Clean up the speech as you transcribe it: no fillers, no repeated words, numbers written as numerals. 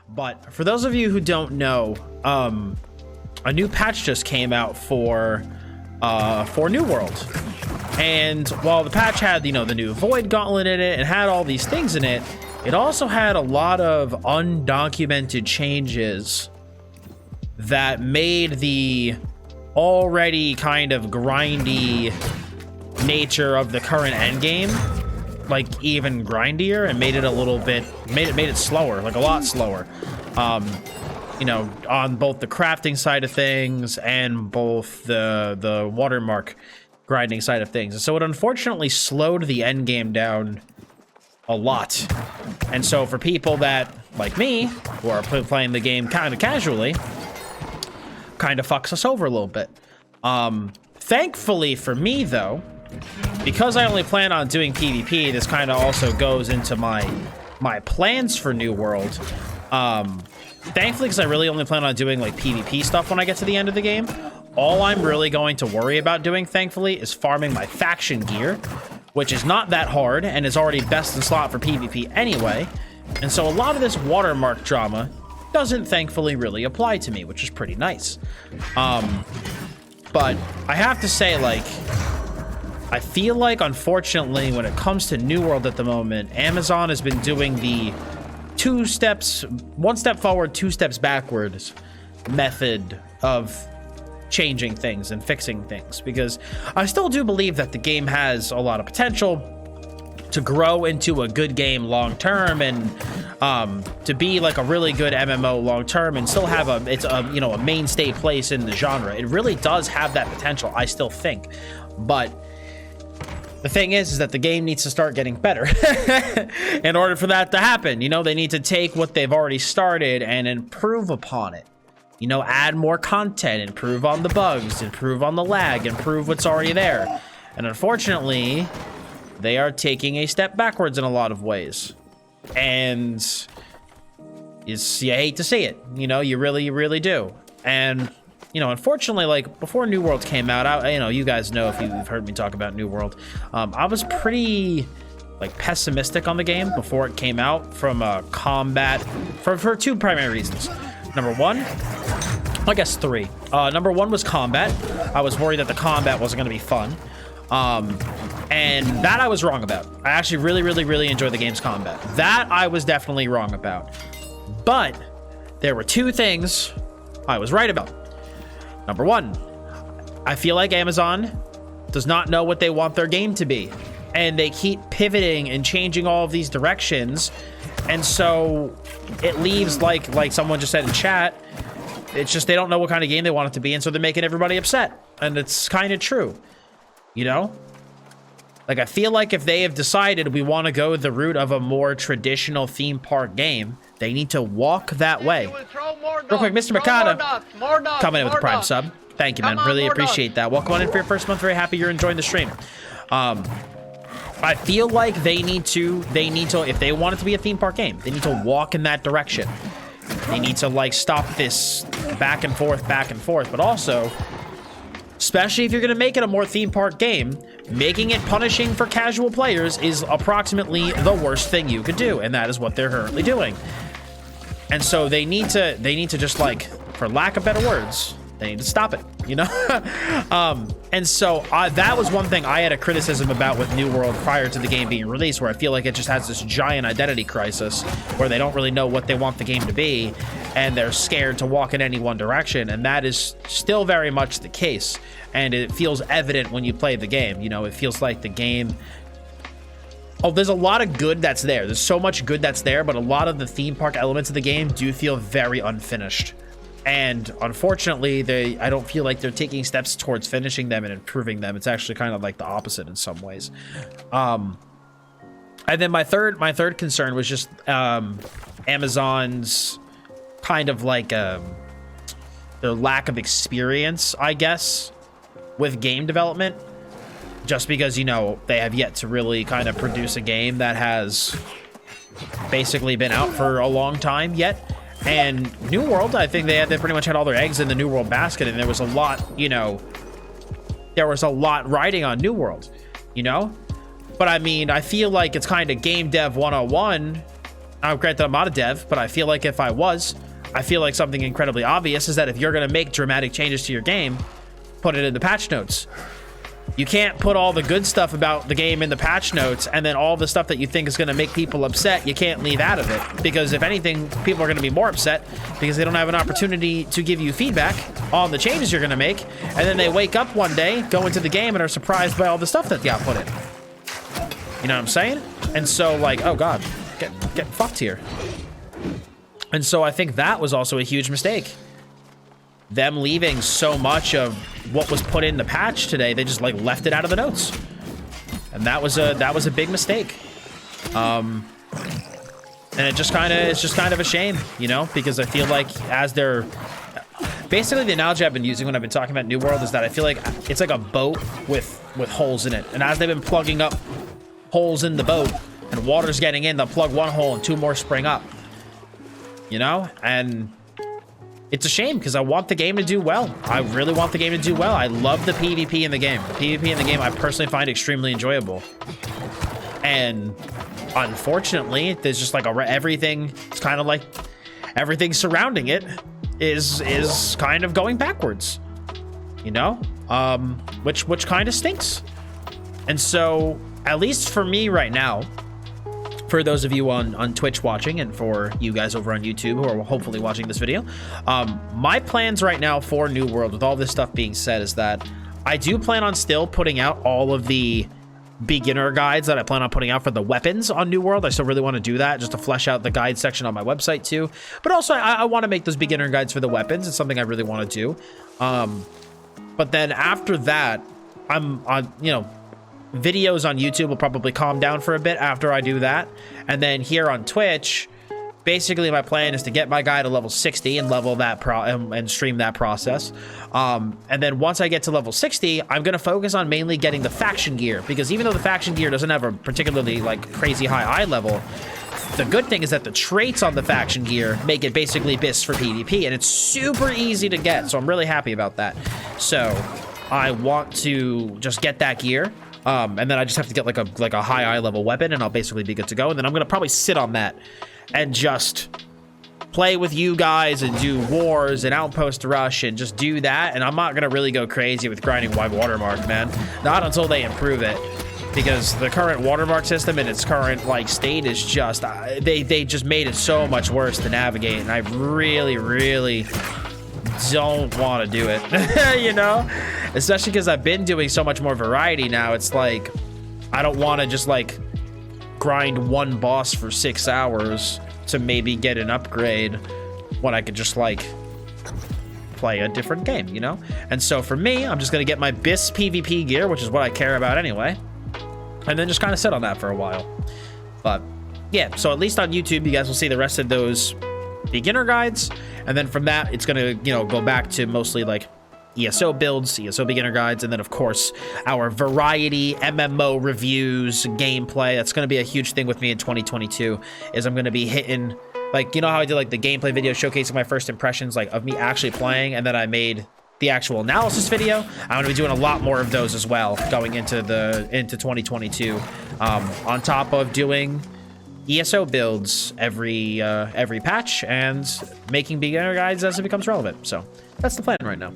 But for those of you who don't know, a new patch just came out for New World. And while the patch had, you know, the new Void Gauntlet in it and had all these things in it, it also had a lot of undocumented changes that made the already kind of grindy nature of the current endgame like even grindier, and made it a little bit, made it slower, like a lot slower. You know, on both the crafting side of things and both the watermark grinding side of things. And so it unfortunately slowed the end game down a lot. And so for people that, like me, who are playing the game kind of casually, kind of fucks us over a little bit. Thankfully for me, though, because I only plan on doing PvP, this kind of also goes into my plans for New World. Thankfully, because I really only plan on doing like PvP stuff when I get to the end of the game, all I'm really going to worry about doing, thankfully, is farming my faction gear, which is not that hard and is already best in slot for PvP anyway. And so a lot of this watermark drama doesn't thankfully really apply to me, which is pretty nice. But I have to say, like, I feel like, unfortunately, when it comes to New World at the moment, Amazon has been doing the one step forward, two steps backwards method of changing things and fixing things, because I still do believe that the game has a lot of potential to grow into a good game long term, and to be like a really good MMO long term, and still have a mainstay place in the genre. It really does have that potential, I still think. But the thing is that the game needs to start getting better. In order for that to happen, you know, they need to take what they've already started and improve upon it. You know, add more content, improve on the bugs, improve on the lag, improve what's already there. And unfortunately, they are taking a step backwards in a lot of ways. And you hate to see it. You know, you really do. And, you know, unfortunately, like, before New World came out, you guys know if you've heard me talk about New World, I was pretty, like, pessimistic on the game before it came out from combat, for two primary reasons. Number one, I guess three. Number one was combat. I was worried that the combat wasn't going to be fun. And that I was wrong about. I actually really enjoy the game's combat. That I was definitely wrong about. But there were two things I was right about. Number one, I feel like Amazon does not know what they want their game to be. And they keep pivoting and changing all of these directions. And so it leaves, like someone just said in chat, it's just they don't know what kind of game they want it to be, and so they're making everybody upset. And it's kind of true, you know? Like, I feel like if they have decided we want to go the route of a more traditional theme park game, they need to walk that way. Real quick, Mr. Mikata coming in with a Prime sub. Thank you, man. Really appreciate that. Welcome on in for your first month. Very happy you're enjoying the stream. I feel like they need to, if they want it to be a theme park game, they need to walk in that direction. They need to, like, stop this back and forth, but also, especially if you're going to make it a more theme park game, making it punishing for casual players is approximately the worst thing you could do, and that is what they're currently doing. And so they need to just, like, for lack of better words, they need to stop it, you know? And so that was one thing I had a criticism about with New World prior to the game being released, where I feel like it just has this giant identity crisis where they don't really know what they want the game to be, and they're scared to walk in any one direction. And that is still very much the case. And it feels evident when you play the game. You know, it feels like the game... Oh, there's a lot of good that's there. There's so much good that's there, but a lot of the theme park elements of the game do feel very unfinished. And unfortunately, I don't feel like they're taking steps towards finishing them and improving them. It's actually kind of like the opposite in some ways. And then my third concern was just Amazon's kind of like their lack of experience, I guess, with game development. Just because, you know, they have yet to really kind of produce a game that has basically been out for a long time yet. And New World, I think they pretty much had all their eggs in the New World basket, and there was a lot, you know, there was a lot riding on New World, you know? But I mean, I feel like it's kind of game dev 101. Granted, I'm not a dev, but I feel like if I was, I feel like something incredibly obvious is that if you're going to make dramatic changes to your game, put it in the patch notes. You can't put all the good stuff about the game in the patch notes, and then all the stuff that you think is going to make people upset, you can't leave out of it. Because if anything, people are going to be more upset because they don't have an opportunity to give you feedback on the changes you're going to make. And then they wake up one day, go into the game, and are surprised by all the stuff that got put in. You know what I'm saying? And so, like, oh god, get fucked here. And so I think that was also a huge mistake. Them leaving so much of what was put in the patch today, they just like left it out of the notes, and that was a big mistake. And it's just kind of a shame, you know, because I feel like as they're basically, the analogy I've been using when I've been talking about New World is that I feel like it's like a boat with holes in it, and as they've been plugging up holes in the boat and water's getting in, they'll plug one hole and two more spring up, you know. And it's a shame because I want the game to do well. I really want the game to do well. I love the PvP in the game. The PvP in the game I personally find extremely enjoyable. And unfortunately, there's just like everything. It's kind of like everything surrounding it is kind of going backwards, you know, which kind of stinks. And so, at least for me right now, for those of you on Twitch watching, and for you guys over on YouTube who are hopefully watching this video, my plans right now for New World, with all this stuff being said, is that I do plan on still putting out all of the beginner guides that I plan on putting out for the weapons on New World. I still really want to do that, just to flesh out the guide section on my website too. But also, I want to make those beginner guides for the weapons. It's something I really want to do. But then after that, I'm on, you know, videos on YouTube will probably calm down for a bit after I do that. And then here on Twitch, basically my plan is to get my guy to level 60 and level that and stream that process. And then once I get to level 60, I'm going to focus on mainly getting the faction gear, because even though the faction gear doesn't have a particularly like crazy high eye level, the good thing is that the traits on the faction gear make it basically BIS for PvP, and it's super easy to get. So I'm really happy about that. So I want to just get that gear. And then I just have to get like a high eye level weapon, and I'll basically be good to go. And then I'm gonna probably sit on that and just play with you guys and do wars and outpost rush and just do that. And I'm not gonna really go crazy with grinding wide watermark, man. Not until they improve it, because the current watermark system in its current like state is just they just made it so much worse to navigate, and I really don't want to do it. You know, especially because I've been doing so much more variety now. It's like I don't want to just like grind one boss for 6 hours to maybe get an upgrade when I could just like play a different game, you know. And so for me, I'm just gonna get my BIS PvP gear, which is what I care about anyway, and then just kind of sit on that for a while. But yeah, so at least on YouTube you guys will see the rest of those beginner guides, and then from that it's gonna, you know, go back to mostly like ESO builds, ESO beginner guides, and then of course our variety MMO reviews, gameplay. That's gonna be a huge thing with me in 2022, is I'm gonna be hitting, like, you know how I did like the gameplay video showcasing my first impressions like of me actually playing, and then I made the actual analysis video. I'm gonna be doing a lot more of those as well going into 2022, on top of doing ESO builds every patch and making beginner guides as it becomes relevant. So that's the plan right now.